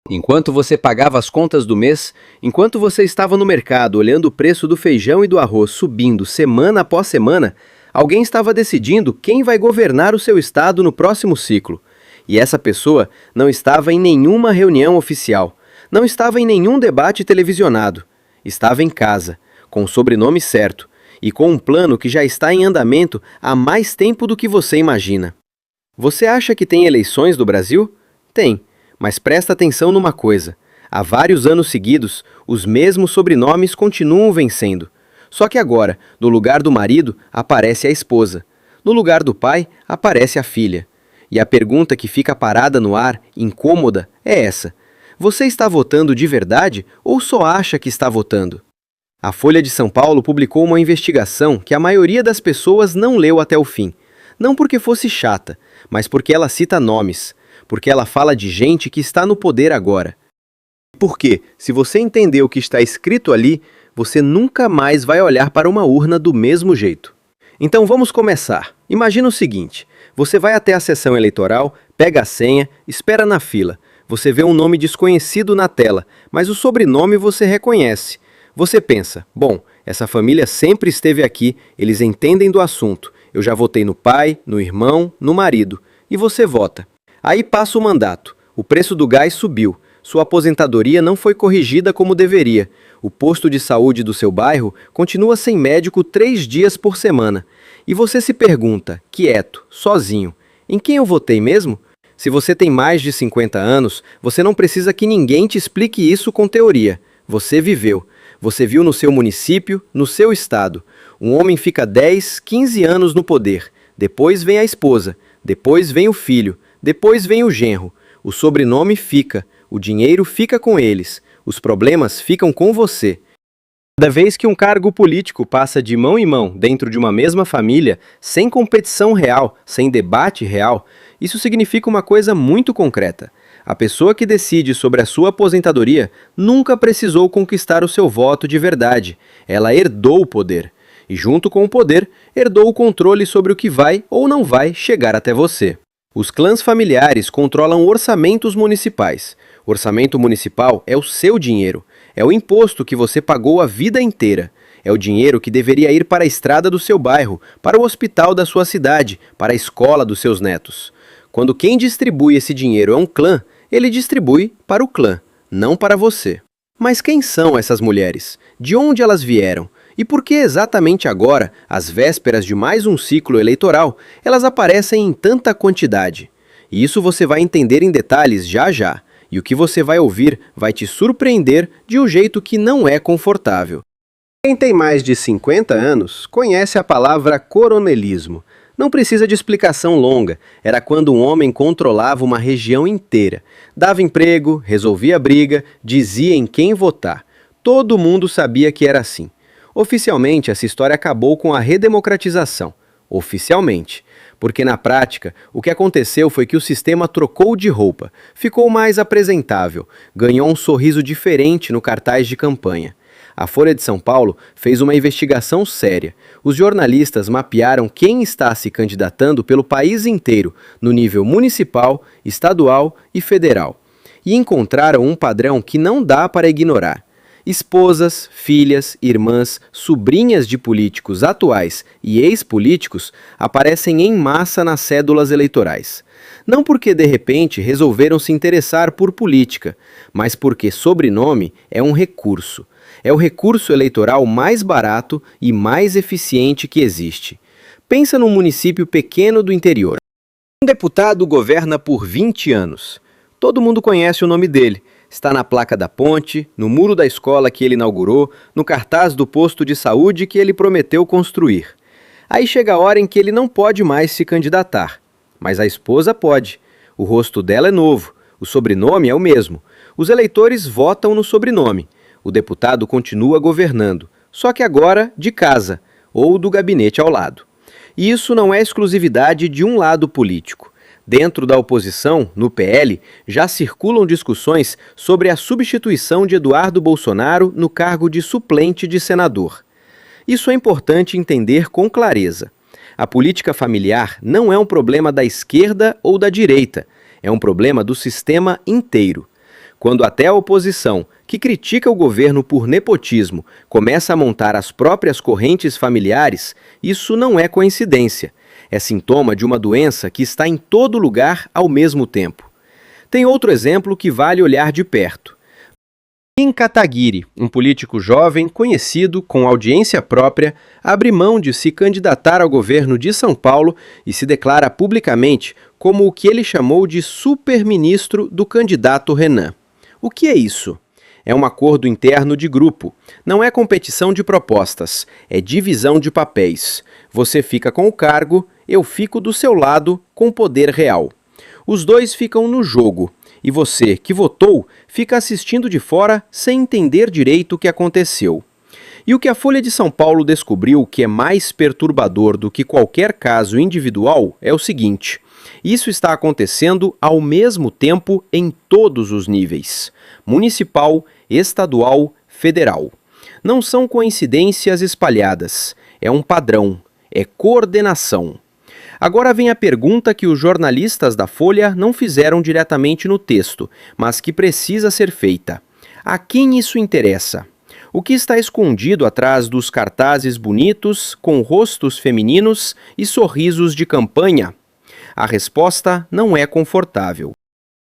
Enquanto você pagava as contas do mês, enquanto você estava no mercado olhando o preço do feijão e do arroz subindo semana após semana, alguém estava decidindo quem vai governar o seu estado no próximo ciclo. E essa pessoa não estava em nenhuma reunião oficial, não estava em nenhum debate televisionado. Estava em casa, com o sobrenome certo e com um plano que já está em andamento há mais tempo do que você imagina. Você acha que tem eleições do Brasil? Tem. Mas presta atenção numa coisa: há vários anos seguidos, os mesmos sobrenomes continuam vencendo. Só que agora, no lugar do marido, aparece a esposa. No lugar do pai, aparece a filha. E a pergunta que fica parada no ar, incômoda, é essa: você está votando de verdade ou só acha que está votando? A Folha de São Paulo publicou uma investigação que a maioria das pessoas não leu até o fim. Não porque fosse chata, mas porque ela cita nomes. Porque ela fala de gente que está no poder agora. Porque, se você entender o que está escrito ali, você nunca mais vai olhar para uma urna do mesmo jeito. Então vamos começar. Imagina o seguinte: você vai até a sessão eleitoral, pega a senha, espera na fila. Você vê um nome desconhecido na tela, mas o sobrenome você reconhece. Você pensa: bom, essa família sempre esteve aqui, eles entendem do assunto. Eu já votei no pai, no irmão, no marido. E você vota. Aí passa o mandato, o preço do gás subiu, sua aposentadoria não foi corrigida como deveria, o posto de saúde do seu bairro continua sem médico 3 dias por semana. E você se pergunta, quieto, sozinho, em quem eu votei mesmo? Se você tem mais de 50 anos, você não precisa que ninguém te explique isso com teoria. Você viveu. Você viu no seu município, no seu estado. Um homem fica 10, 15 anos no poder. Depois vem a esposa. Depois vem o filho. Depois vem o genro. O sobrenome fica. O dinheiro fica com eles. Os problemas ficam com você. Cada vez que um cargo político passa de mão em mão dentro de uma mesma família, sem competição real, sem debate real, isso significa uma coisa muito concreta. A pessoa que decide sobre a sua aposentadoria nunca precisou conquistar o seu voto de verdade. Ela herdou o poder. E junto com o poder, herdou o controle sobre o que vai ou não vai chegar até você. Os clãs familiares controlam orçamentos municipais. O orçamento municipal é o seu dinheiro. É o imposto que você pagou a vida inteira. É o dinheiro que deveria ir para a estrada do seu bairro, para o hospital da sua cidade, para a escola dos seus netos. Quando quem distribui esse dinheiro é um clã, ele distribui para o clã, não para você. Mas quem são essas mulheres? De onde elas vieram? E por que exatamente agora, às vésperas de mais um ciclo eleitoral, elas aparecem em tanta quantidade? E isso você vai entender em detalhes já já. E o que você vai ouvir vai te surpreender de um jeito que não é confortável. Quem tem mais de 50 anos conhece a palavra coronelismo. Não precisa de explicação longa. Era quando um homem controlava uma região inteira. Dava emprego, resolvia briga, dizia em quem votar. Todo mundo sabia que era assim. Oficialmente, essa história acabou com a redemocratização. Oficialmente. Porque na prática, o que aconteceu foi que o sistema trocou de roupa, ficou mais apresentável, ganhou um sorriso diferente no cartaz de campanha. A Folha de São Paulo fez uma investigação séria. Os jornalistas mapearam quem está se candidatando pelo país inteiro, no nível municipal, estadual e federal. E encontraram um padrão que não dá para ignorar. Esposas, filhas, irmãs, sobrinhas de políticos atuais e ex-políticos aparecem em massa nas cédulas eleitorais. Não porque de repente resolveram se interessar por política, mas porque sobrenome é um recurso. É o recurso eleitoral mais barato e mais eficiente que existe. Pensa num município pequeno do interior. Um deputado governa por 20 anos. Todo mundo conhece o nome dele. Está na placa da ponte, no muro da escola que ele inaugurou, no cartaz do posto de saúde que ele prometeu construir. Aí chega a hora em que ele não pode mais se candidatar. Mas a esposa pode. O rosto dela é novo, o sobrenome é o mesmo. Os eleitores votam no sobrenome. O deputado continua governando, só que agora de casa, ou do gabinete ao lado. E isso não é exclusividade de um lado político. Dentro da oposição, no PL, já circulam discussões sobre a substituição de Eduardo Bolsonaro no cargo de suplente de senador. Isso é importante entender com clareza. A política familiar não é um problema da esquerda ou da direita, é um problema do sistema inteiro. Quando até a oposição, que critica o governo por nepotismo, começa a montar as próprias correntes familiares, isso não é coincidência. É sintoma de uma doença que está em todo lugar ao mesmo tempo. Tem outro exemplo que vale olhar de perto. Kim Kataguiri, um político jovem, conhecido, com audiência própria, abre mão de se candidatar ao governo de São Paulo e se declara publicamente como o que ele chamou de super-ministro do candidato Renan. O que é isso? É um acordo interno de grupo. Não é competição de propostas, é divisão de papéis. Você fica com o cargo, eu fico do seu lado com poder real. Os dois ficam no jogo. E você, que votou, fica assistindo de fora sem entender direito o que aconteceu. E o que a Folha de São Paulo descobriu que é mais perturbador do que qualquer caso individual é o seguinte: isso está acontecendo ao mesmo tempo em todos os níveis: municipal, estadual, federal. Não são coincidências espalhadas, é um padrão, é coordenação. Agora vem a pergunta que os jornalistas da Folha não fizeram diretamente no texto, mas que precisa ser feita. A quem isso interessa? O que está escondido atrás dos cartazes bonitos, com rostos femininos e sorrisos de campanha? A resposta não é confortável.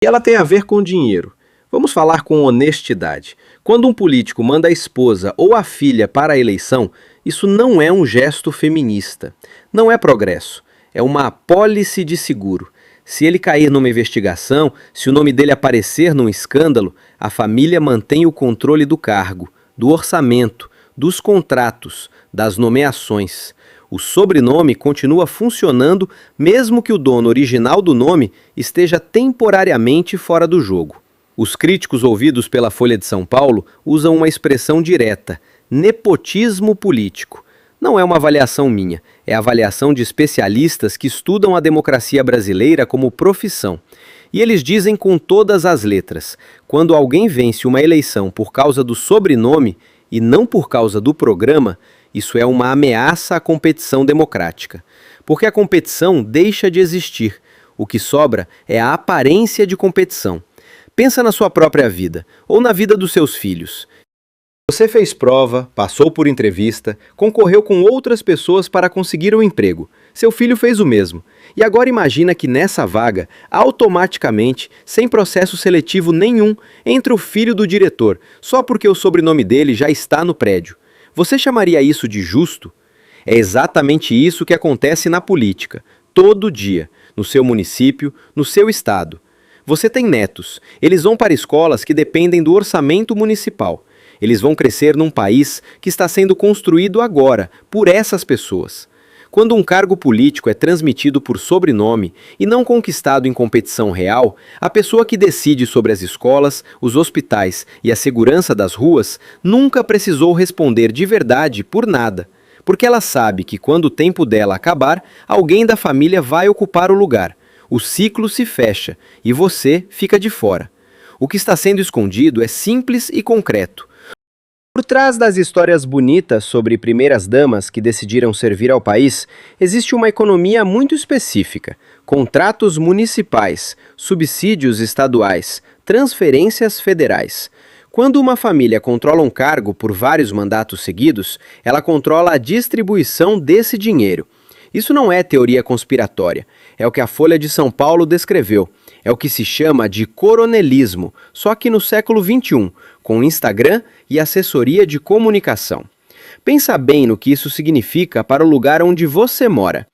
E ela tem a ver com dinheiro. Vamos falar com honestidade. Quando um político manda a esposa ou a filha para a eleição, isso não é um gesto feminista. Não é progresso. É uma apólice de seguro. Se ele cair numa investigação, se o nome dele aparecer num escândalo, a família mantém o controle do cargo, do orçamento, dos contratos, das nomeações. O sobrenome continua funcionando mesmo que o dono original do nome esteja temporariamente fora do jogo. Os críticos ouvidos pela Folha de São Paulo usam uma expressão direta: nepotismo político. Não é uma avaliação minha, é a avaliação de especialistas que estudam a democracia brasileira como profissão. E eles dizem com todas as letras: quando alguém vence uma eleição por causa do sobrenome e não por causa do programa, isso é uma ameaça à competição democrática. Porque a competição deixa de existir. O que sobra é a aparência de competição. Pensa na sua própria vida, ou na vida dos seus filhos. Você fez prova, passou por entrevista, concorreu com outras pessoas para conseguir um emprego. Seu filho fez o mesmo. E agora imagina que nessa vaga, automaticamente, sem processo seletivo nenhum, entra o filho do diretor, só porque o sobrenome dele já está no prédio. Você chamaria isso de justo? É exatamente isso que acontece na política, todo dia, no seu município, no seu estado. Você tem netos, eles vão para escolas que dependem do orçamento municipal. Eles vão crescer num país que está sendo construído agora, por essas pessoas. Quando um cargo político é transmitido por sobrenome e não conquistado em competição real, a pessoa que decide sobre as escolas, os hospitais e a segurança das ruas nunca precisou responder de verdade por nada, porque ela sabe que quando o tempo dela acabar, alguém da família vai ocupar o lugar. O ciclo se fecha e você fica de fora. O que está sendo escondido é simples e concreto. Por trás das histórias bonitas sobre primeiras-damas que decidiram servir ao país, existe uma economia muito específica: contratos municipais, subsídios estaduais, transferências federais. Quando uma família controla um cargo por vários mandatos seguidos, ela controla a distribuição desse dinheiro. Isso não é teoria conspiratória, é o que a Folha de São Paulo descreveu. É o que se chama de coronelismo, só que no século XXI, com Instagram e assessoria de comunicação. Pensa bem no que isso significa para o lugar onde você mora.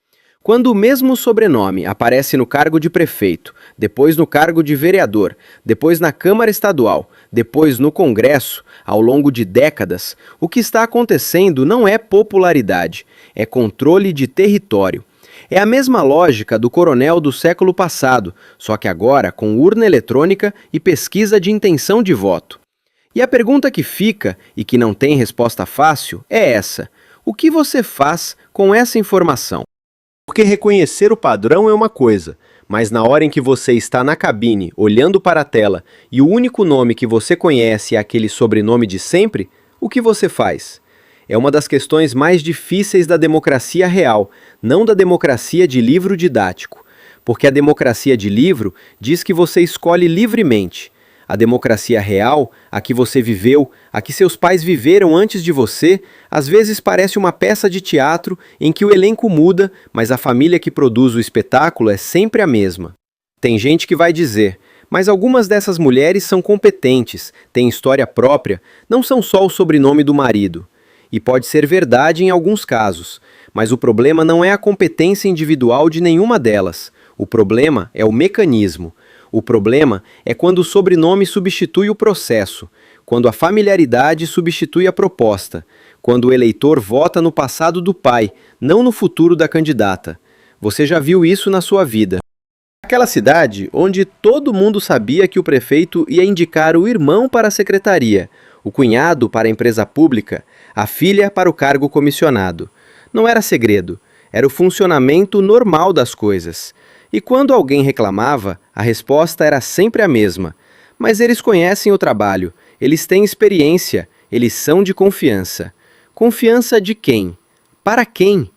Quando o mesmo sobrenome aparece no cargo de prefeito, depois no cargo de vereador, depois na Câmara Estadual, depois no Congresso, ao longo de décadas, o que está acontecendo não é popularidade, é controle de território. É a mesma lógica do coronel do século passado, só que agora com urna eletrônica e pesquisa de intenção de voto. E a pergunta que fica, e que não tem resposta fácil, é essa: o que você faz com essa informação? Porque reconhecer o padrão é uma coisa, mas na hora em que você está na cabine, olhando para a tela, e o único nome que você conhece é aquele sobrenome de sempre, o que você faz? É uma das questões mais difíceis da democracia real, não da democracia de livro didático. Porque a democracia de livro diz que você escolhe livremente. A democracia real, a que você viveu, a que seus pais viveram antes de você, às vezes parece uma peça de teatro em que o elenco muda, mas a família que produz o espetáculo é sempre a mesma. Tem gente que vai dizer, mas algumas dessas mulheres são competentes, têm história própria, não são só o sobrenome do marido. E pode ser verdade em alguns casos, mas o problema não é a competência individual de nenhuma delas. O problema é o mecanismo. O problema é quando o sobrenome substitui o processo, quando a familiaridade substitui a proposta, quando o eleitor vota no passado do pai, não no futuro da candidata. Você já viu isso na sua vida. Aquela cidade onde todo mundo sabia que o prefeito ia indicar o irmão para a secretaria, o cunhado para a empresa pública, a filha para o cargo comissionado. Não era segredo, era o funcionamento normal das coisas. E quando alguém reclamava, a resposta era sempre a mesma. Mas eles conhecem o trabalho, eles têm experiência, eles são de confiança. Confiança de quem? Para quem?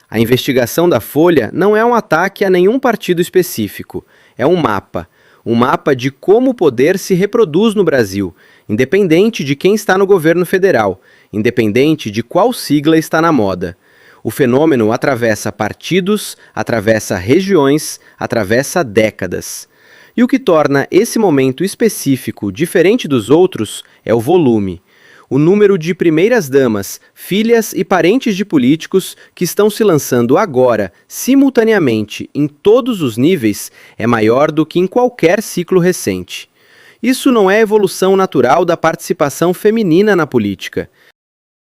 A investigação da Folha não é um ataque a nenhum partido específico, é um mapa de como o poder se reproduz no Brasil, independente de quem está no governo federal, independente de qual sigla está na moda. O fenômeno atravessa partidos, atravessa regiões, atravessa décadas. E o que torna esse momento específico diferente dos outros é o volume. O número de primeiras-damas, filhas e parentes de políticos que estão se lançando agora, simultaneamente, em todos os níveis, é maior do que em qualquer ciclo recente. Isso não é evolução natural da participação feminina na política.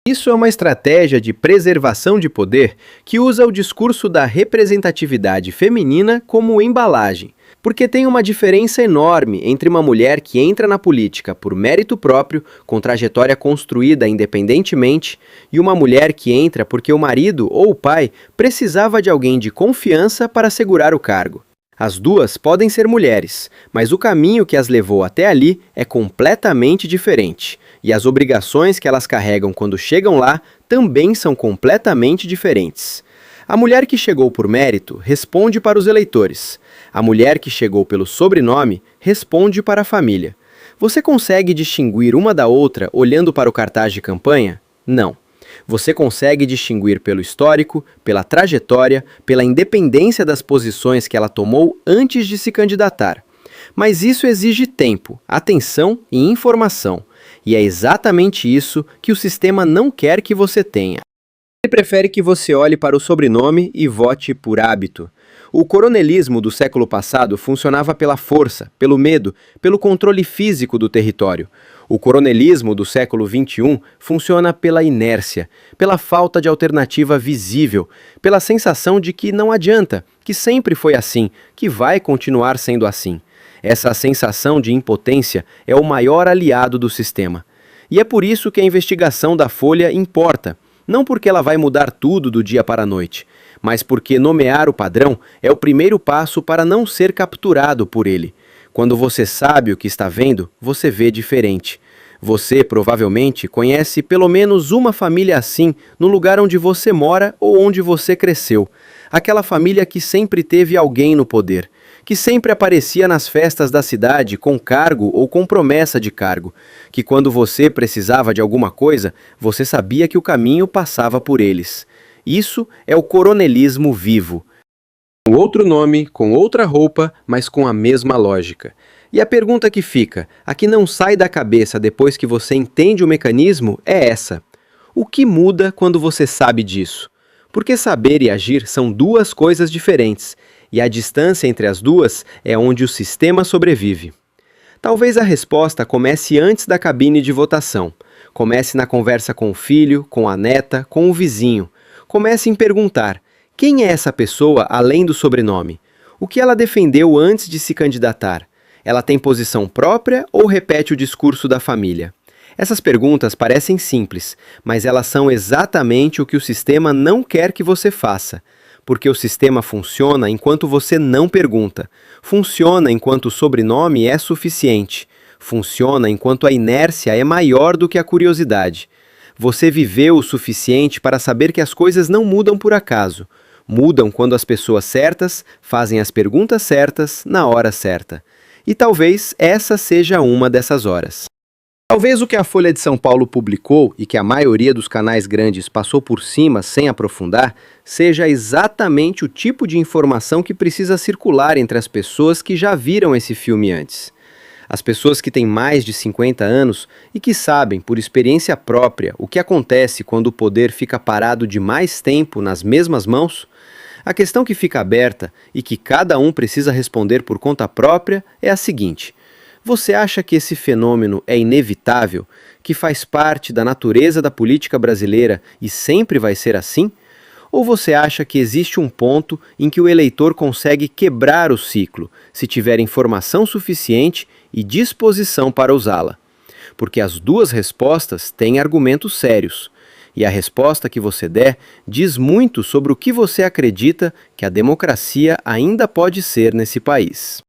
Isso é uma estratégia de preservação de poder que usa o discurso da representatividade feminina como embalagem, porque tem uma diferença enorme entre uma mulher que entra na política por mérito próprio, com trajetória construída independentemente, e uma mulher que entra porque o marido ou o pai precisava de alguém de confiança para segurar o cargo. As duas podem ser mulheres, mas o caminho que as levou até ali é completamente diferente. E as obrigações que elas carregam quando chegam lá também são completamente diferentes. A mulher que chegou por mérito responde para os eleitores. A mulher que chegou pelo sobrenome responde para a família. Você consegue distinguir uma da outra olhando para o cartaz de campanha? Não. Você consegue distinguir pelo histórico, pela trajetória, pela independência das posições que ela tomou antes de se candidatar. Mas isso exige tempo, atenção e informação. E é exatamente isso que o sistema não quer que você tenha. Ele prefere que você olhe para o sobrenome e vote por hábito. O coronelismo do século passado funcionava pela força, pelo medo, pelo controle físico do território. O coronelismo do século XXI funciona pela inércia, pela falta de alternativa visível, pela sensação de que não adianta, que sempre foi assim, que vai continuar sendo assim. Essa sensação de impotência é o maior aliado do sistema. E é por isso que a investigação da Folha importa. Não porque ela vai mudar tudo do dia para a noite, mas porque nomear o padrão é o primeiro passo para não ser capturado por ele. Quando você sabe o que está vendo, você vê diferente. Você, provavelmente, conhece pelo menos uma família assim no lugar onde você mora ou onde você cresceu. Aquela família que sempre teve alguém no poder, que sempre aparecia nas festas da cidade com cargo ou com promessa de cargo, que quando você precisava de alguma coisa, você sabia que o caminho passava por eles. Isso é o coronelismo vivo. Com outro nome, com outra roupa, mas com a mesma lógica. E a pergunta que fica, a que não sai da cabeça depois que você entende o mecanismo, é essa. O que muda quando você sabe disso? Porque saber e agir são duas coisas diferentes, e a distância entre as duas é onde o sistema sobrevive. Talvez a resposta comece antes da cabine de votação. Comece na conversa com o filho, com a neta, com o vizinho. Comece em perguntar, quem é essa pessoa além do sobrenome? O que ela defendeu antes de se candidatar? Ela tem posição própria ou repete o discurso da família? Essas perguntas parecem simples, mas elas são exatamente o que o sistema não quer que você faça. Porque o sistema funciona enquanto você não pergunta. Funciona enquanto o sobrenome é suficiente. Funciona enquanto a inércia é maior do que a curiosidade. Você viveu o suficiente para saber que as coisas não mudam por acaso. Mudam quando as pessoas certas fazem as perguntas certas na hora certa. E talvez essa seja uma dessas horas. Talvez o que a Folha de São Paulo publicou e que a maioria dos canais grandes passou por cima sem aprofundar, seja exatamente o tipo de informação que precisa circular entre as pessoas que já viram esse filme antes. As pessoas que têm mais de 50 anos e que sabem, por experiência própria, o que acontece quando o poder fica parado de mais tempo nas mesmas mãos. A questão que fica aberta e que cada um precisa responder por conta própria é a seguinte: você acha que esse fenômeno é inevitável, que faz parte da natureza da política brasileira e sempre vai ser assim? Ou você acha que existe um ponto em que o eleitor consegue quebrar o ciclo, se tiver informação suficiente e disposição para usá-la? Porque as duas respostas têm argumentos sérios. E a resposta que você der diz muito sobre o que você acredita que a democracia ainda pode ser nesse país.